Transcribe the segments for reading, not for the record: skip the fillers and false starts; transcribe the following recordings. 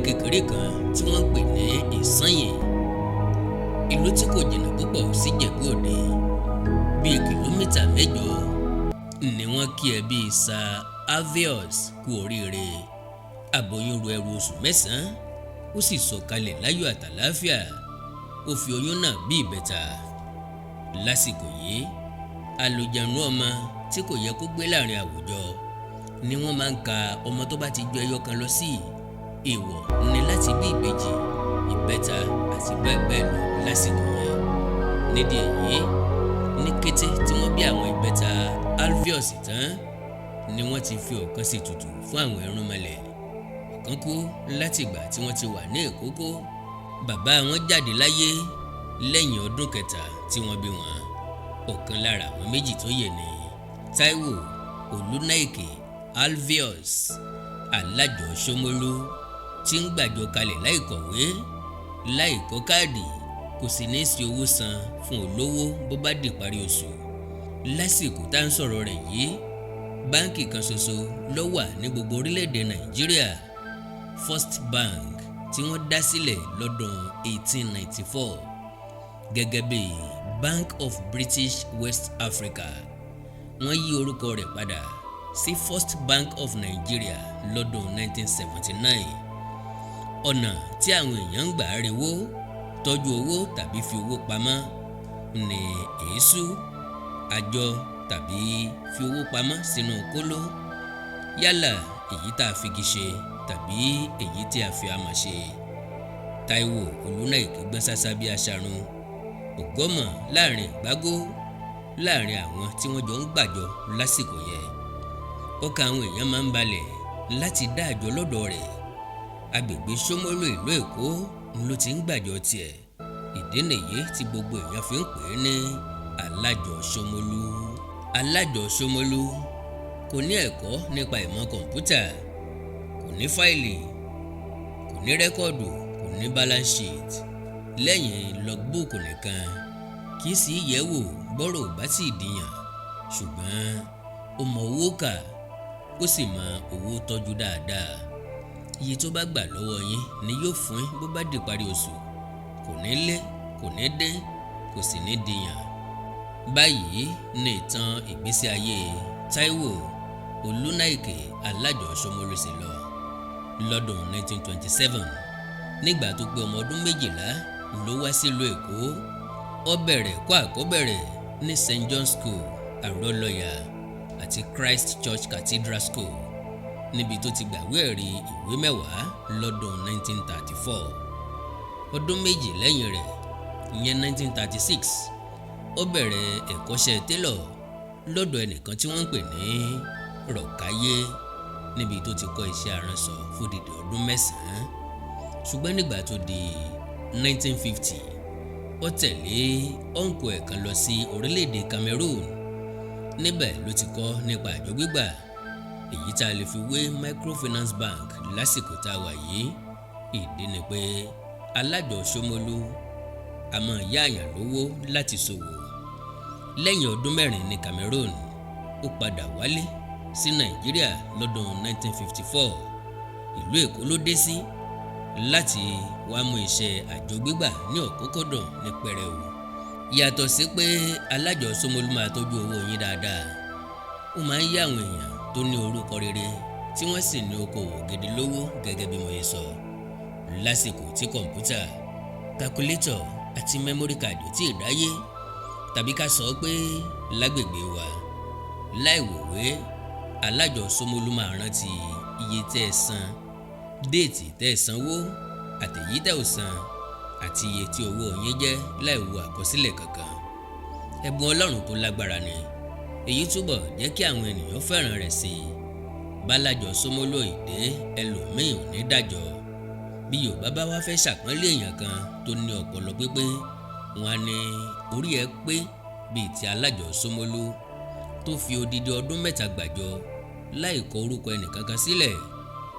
kékeré kan tí wọ́n ń pè ní Ìsányìn, ìlú tí kò jìnnà púpọ̀ sí Ìjẹ̀bú Òde, bíi kìlómítà 8 ni wọ́n kí ẹbí Sir Alvius kú oríire. Aboyún ru ẹrù oṣù 9, ó sì sọ̀kalẹ̀ láyọ̀ àtàláfíà. Ó fi oyún náà bí ìbẹ̀ta. Lásìkò yìí, àlùjànnú ọmọ tí kò yẹ kó gbé láàrin àwùjọ ni wọ́n máa ń ka ọmọ tó bá ti ju ẹyọ kan lọ sí èèwọ̀ ní láti bí ìbejì, ìbẹta àti bẹ́ẹ̀ bẹ́ẹ̀ lọ lásìkò yẹn. Nídìí èyí, ní kété tí wọ́n bí àwọn ìbẹta Alvius tán ni wọ́n ti fi ọ̀kan sí ètùtù fún àwọn irúnmọlẹ̀. Ọ̀kan kú láti ìgbà tí wọ́n ti wà ní ìkókó. Bàbá wọn jáde láyé lẹ́yìn ọdún kẹta tí wọ́n bí wọn. Ọ̀kan lára àwọn méjì tó yè ní TAIWO OLUNAIKE Alvius, ALÁJỌ ṢOMOLU, tí ń gbàjọ kalẹ̀ láì kọ̀wé, láì kọ́ káàdì, kò sì ní sí owó san fún olówó bó bá di parí oṣù. Lásìkò tá ń sọ̀rọ̀ rẹ̀ yìí, báǹkì kan ṣoṣo ló wà ní gbogbo orílẹ̀-èdè Nàìjíríà, First Bank, tí wọ́n dá sílẹ̀ lọ́dún 1894 gẹ́gẹ́ bí Bank of British West Africa. Wọ́n yí orúkọ rẹ̀ padà sí First Bank of Nigeria lọ́dún 1979. Ọ̀nà tí àwọn èèyàn ń gbà rewó, tọ́jú owó tàbí fi owó pamọ́ ní èésú, àjọ tàbí fi owó pamọ́ sínú kóló, yálà èyí tá a figi ṣe tàbí èyí tí a fi amọ̀ ṣe. TAIWO OLUNAIKE gbọ́n sásá bí aṣarun, ògọ́mọ̀ láàrin ìgbágó láàrin àwọn tí wọ́n jọ ń gbàjọ lásìkò yẹn. Ọkàn àwọn èèyàn máa ń balẹ̀ láti dá àjọ lọ́dọ̀ rẹ̀. Agbègbè Ṣómólú ìlú Èkó ló ti ń gbàjọ tiẹ̀. Ìdí nìyí tí gbogbo èèyàn fi ń pè é ní ALÁJỌ ṢOMOLU. ALÁJỌ ШOMOLU kò ní ẹ̀kọ́ nípa ìmọ̀ kọ̀ǹpútà, kò ní fáìlì, kò ní rẹ́kọ̀dù, kò ní balance sheet, lẹ́yìn logbook nìkan. Kì í sì yẹ̀wò bọ́rọ̀ bá sì dìyàn, ṣùgbọ́n ó mọ owó kà, ó sì mọ owó tọ́jú dáadáa. Iye tó bá gbà lọ́wọ́ yín ni yóò fún yín bó bá di parí oṣù. Kò ní lé, kò ní dín, kò sì ní dìyàn. Báyìí ni ìtàn ìgbésí ayé TAIWO OLUNAIKE ALÁJỌ ШOMOLU sì lọ. Lọ́dún 1927, nígbà tó pé ọmọ ọdún 12 ló wá sílùú Èkó. Ó bẹ̀rẹ̀ ẹ̀kọ́ àkọ́bẹ̀rẹ̀ ní St. John's School, Àrólọ́yà àti Christ Church Cathedral School, níbi tó ti gbàwé ẹ̀rí ìwé mẹ́wàá lọ́dún 1934. Ọdún méjì lẹ́yìn rẹ̀, ìyẹn 1936, ó bẹ̀rẹ̀ ẹ̀kọ́ṣẹ́ télọ̀ lọ́dọ̀ ẹnìkan tí wọ́n ń pè ní Rọ̀káyé, níbi tó ti kọ́ iṣẹ́ aránṣọ fódìdí ọdún 9. Ṣùgbọ́n nígbà tó di 1950, ó tẹ̀lé ọ̀nkù ẹ̀ kan lọ sí orílẹ̀-èdè Cameroon. Níbẹ̀ ló ti kọ́ nípa àjọ gbígbà, èyí tá a lè fi wé microfinance bank lásìkò tá a wà yìí. Ìdí ni pé ALÁJỌ ШOMOLU a máa yáàyàn lówó láti ṣòwò. Lẹ́yìn ọdún 4 ní Cameroon, ó padà wálé sí Nàìjíríà lọ́dún 1954. Ìlú Èkó ló dé sí láti wá mú iṣẹ́ àjọ gbígbà ní ọ̀kúnkúndùn ní pẹrẹu. Yàtọ̀ sí pé ALÁJỌ ШOMOLU máa tọ́jú owó yín dáadáa, ó máa ń yá àwọn èèyàn tó ní orúkọ rere tí wọ́n sì ní okòwò gidi lówó gẹ́gẹ́ bí mo yẹ sọ. Lásìkò tí kọ̀ǹpútà, calculator àti memory card ò tí ì dáyé, tàbí ká sọ pé lágbègbè wa, láì wòwe, ALÁJỌ ШOMOLU máa rántí iye tẹ́ ẹ san, déètì tẹ́ ẹ sanwó, àtèyí tẹ́ ò san, àti iye tí owó yín jẹ́ láì wo àkọsílẹ̀ kankan. Ẹ̀bùn Ọlọ́run tó lágbára ni. Èyí túbọ̀ jẹ́ kí àwọn ènìyàn fẹ́ràn rẹ̀ sí i. BÁLÁJỌ ШOMOLU ìdè ẹlòmíì ò ní dájọ́. Bí Yorùbá bá wá fẹ́ ṣàpọ́nlé èèyàn kan tó ní ọpọlọ pípé, wọn á ní orí ẹ pé bíi ti ALÁJỌ ШOMOLU tó fi odidi ọdún 3 gbàjọ láì kọ orúkọ ẹnìkankan sílẹ̀,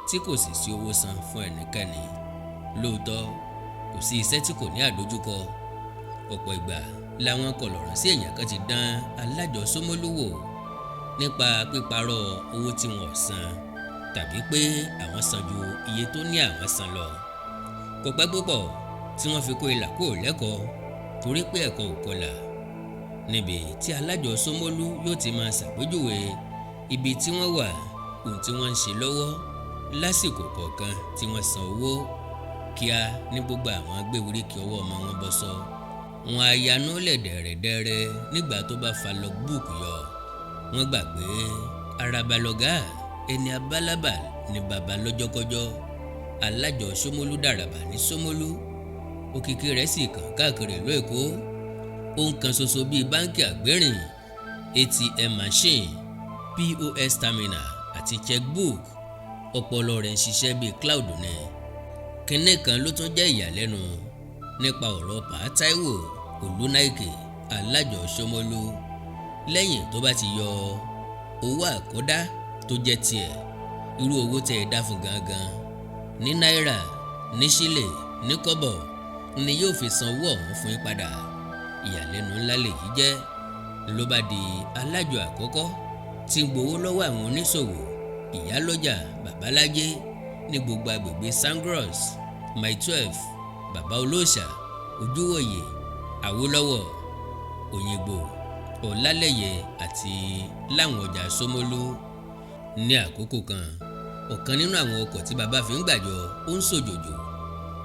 tí kò sì sí owó san fún ẹnikẹ́ni. Lóòótọ́, kò sí iṣẹ́ tí kò ní àdójúkọ. Ọ̀pọ̀ ìgbà làwọn kọlọ̀rọ̀ sí èèyàn kan ti dán ALÁJỌ ШOMOLU wò nípa píparọ́ owó tí wọn ò san tàbí pé àwọn san ju iye tó ní àwọn san lọ. Kò pẹ́ púpọ̀ tí wọ́n fi kó ilà kúrò lẹ́kọ̀ọ́ torí pé ẹ̀kọ́ ò kọlà, níbi tí alájọ Ṣómólú yóò ti máa ṣàpèjúwe ibi tí wọ́n wà, ohun tí wọ́n ń ṣe lọ́wọ́ lásìkò kọ̀ọ̀kan tí wọ́n san owó. Kíá ní gbogbo àwọn agbéwìrìkì ọwọ́ ọmọ wọn bọ́ sọ. Wọn á yanú lẹ̀ dẹ̀rẹ̀dẹ̀rẹ̀ nígbà tó bá fa logbook yọ. Wọ́n gbà pé araba lọ̀gá, ẹni abálábà ni bàbá lọ́jọ́kọ́jọ́. Alájọ Ṣómólú dàràbà ní Ṣómólú, òkìkí rẹ̀ sì kàn káàkiri ìlú Èkó. Ohun kan ṣoṣo bíi báńkì àgbérìn, ATM machine, POS terminal àti checkbook, ọpọlọ rẹ̀ ń ṣiṣẹ́ bíi cloud ní. Kínní kan ló tún jẹ́ ìyàlẹ́nu nípa ọ̀rọ̀ Pa TAIWO OLUNAIKE alájọ Ṣómólú. Lẹ́yìn tó bá ti yọ owó àkọ́dá tó jẹ́ tiẹ̀, irú owó tẹ́ ẹ dá fún gangan ní náírà, ní ṣílè, ní kọ́bọ̀ ni yóò fi san owó ọ̀hún fún yín padà. Ìyàlẹ́nu ńlá lèyí jẹ́. Ló bá di alájọ àkọ́kọ́ tí ń gbowó lọ́wọ́ àwọn oníṣòwò, ìyálọ́jà, babalájé ní gbogbo agbègbè Sangros, Mile 12, Bàbá Olóòṣà, Ojúwòye, Awólọ́wọ̀, Òyìngbò, Ọ̀làlẹ́yẹ àti láwọn ọjà Ṣómólú. Ní àkókò kan, ọ̀kan nínú àwọn ọkọ̀ tí bàbá fi ń gbàjọ ó ń ṣòjòjò.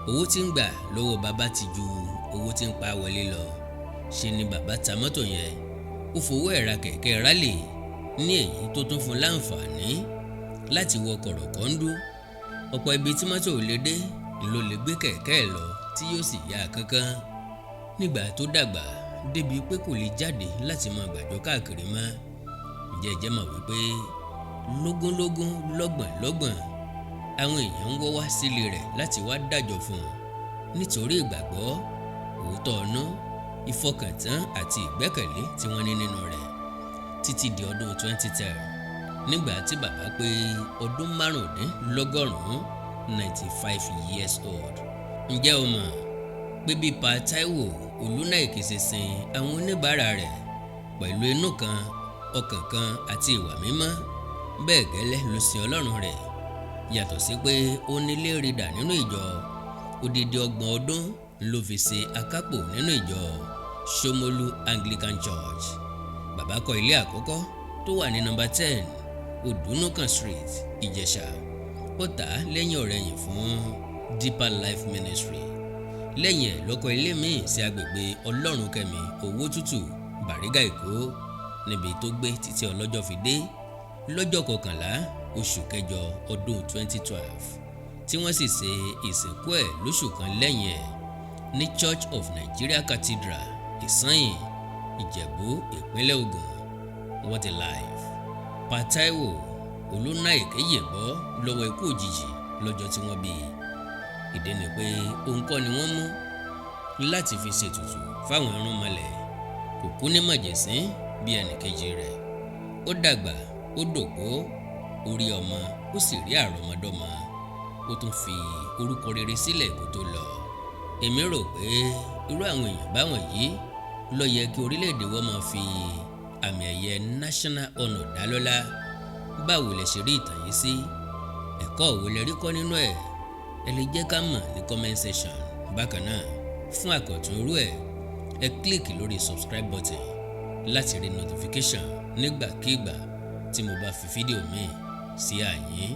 Owó tí ń gbà lọ́wọ́ bàbá ti ju owó tí ń pa wọlé lọ. Ṣe ni bàbá ta mọ́tò yẹn, ó fowó ẹ̀ ra kẹ̀kẹ́ rálì ní èyí tó tún fún láǹfààní láti wọ kọ̀rọ̀kọ́ndú. Ọ̀pọ̀ ibi tí mọ́tò ò lè dé ló lè gbé kẹ̀kẹ́ ẹ̀ lọ tí yóò sì yá kánkán. Nígbà tó dàgbà débi pé kò lè jáde láti máa gbàjọ káàkiri mọ́. Ǹjẹ́ ẹ jẹ́ mọ̀ wípé lógúnlógún, lọ́gbọ̀nlọ́gbọ̀n àwọn èèyàn ń wọ́ wá sílé rẹ̀ láti wá dájọ́ fún un nítorí ìgbàgbọ́, òótọ́ ọ̀nà, ìfọkàntán àti ìgbẹ́kẹ̀lé tí wọ́n ní nínú rẹ̀. Títí di ọdún 2010 nígbà tí bàbá pé ọdún márùndínlọ́gọ́rùn-ún 95 years old. Ǹjẹ́ o mọ̀ pé bí Pa TAIWO OLUNAIKE ṣe sin àwọn oníbàárà rẹ̀ pẹ̀lú inú kan, ọkàn kan àti ìwà mímọ́, bẹ́ẹ̀ gẹ́lẹ́ ló sin Ọlọ́run rẹ̀. Yàtọ̀ sí pé ó nílé rídà nínú ìjọ, odidi 30 ọdún ló fi ṣe akápò nínú ìjọ Ṣómólú Anglican Church. Bàbá kọ́ ilé àkọ́kọ́ tó wà ní nọ́mbà 10 Odùnúkàn Street, Ìjẹ̀ṣà. Ó tà á lẹ́yìn ọ̀rẹ̀yìn fún Deeper Life Ministry. Lẹ́yìn ẹ̀ ló kọ́ ilé míì sí agbègbè Ọlọ́runkẹ́mi Owótútù, Bàrígà, Èkó, níbi tó gbé títí ọlọ́jọ́ fi dé lọ́jọ́ 11 oṣù kẹjọ ọdún 2012 tí wọ́n sì ṣe ìsìnkú ẹ̀ lóṣù kan lẹ́yìn ẹ̀ ní Church of Nigeria Cathedral, Ìsanyìn, Ìjẹ̀bú, ìpínlẹ̀ Ògùn. What a life! Pa TAIWO OLUNAIKE yẹ̀bọ́ lọ́wọ́ ikú òjijì lọ́jọ́ tí wọ́n bí i. Ìdí ni pé òun kọ́ ni wọ́n mú láti fi ṣètùtù fáwọn irúnmọlẹ̀. Kò kú ní mọ̀jẹ̀sín bí ẹnìkejì rẹ̀. Ó dàgbà, ó dògbó, ó rí ọmọ, ó sì rí àrọ́mọdọ́mọ. Ó tún fi orúkọ rere sílẹ̀ kó tó lọ. Èmi rò pé irú àwọn èèyàn báwọn yìí ló yẹ kí orílẹ̀-èdè wọn máa fi àmì ẹ̀yẹ national honour dá lọ́lá. Báwo lẹ ṣe rí ìtàn yìí sí? Ẹ̀kọ́ wo lẹ rí kọ́ nínú ẹ̀? Ẹ lè jẹ́ ká mọ̀ ní comment section. Bákan náà, fún àkọ́tún irú ẹ̀, ẹ kílíkì lórí subscribe button láti rí notification nígbàkigbà tí mo bá fi fídíò míì sí àyín.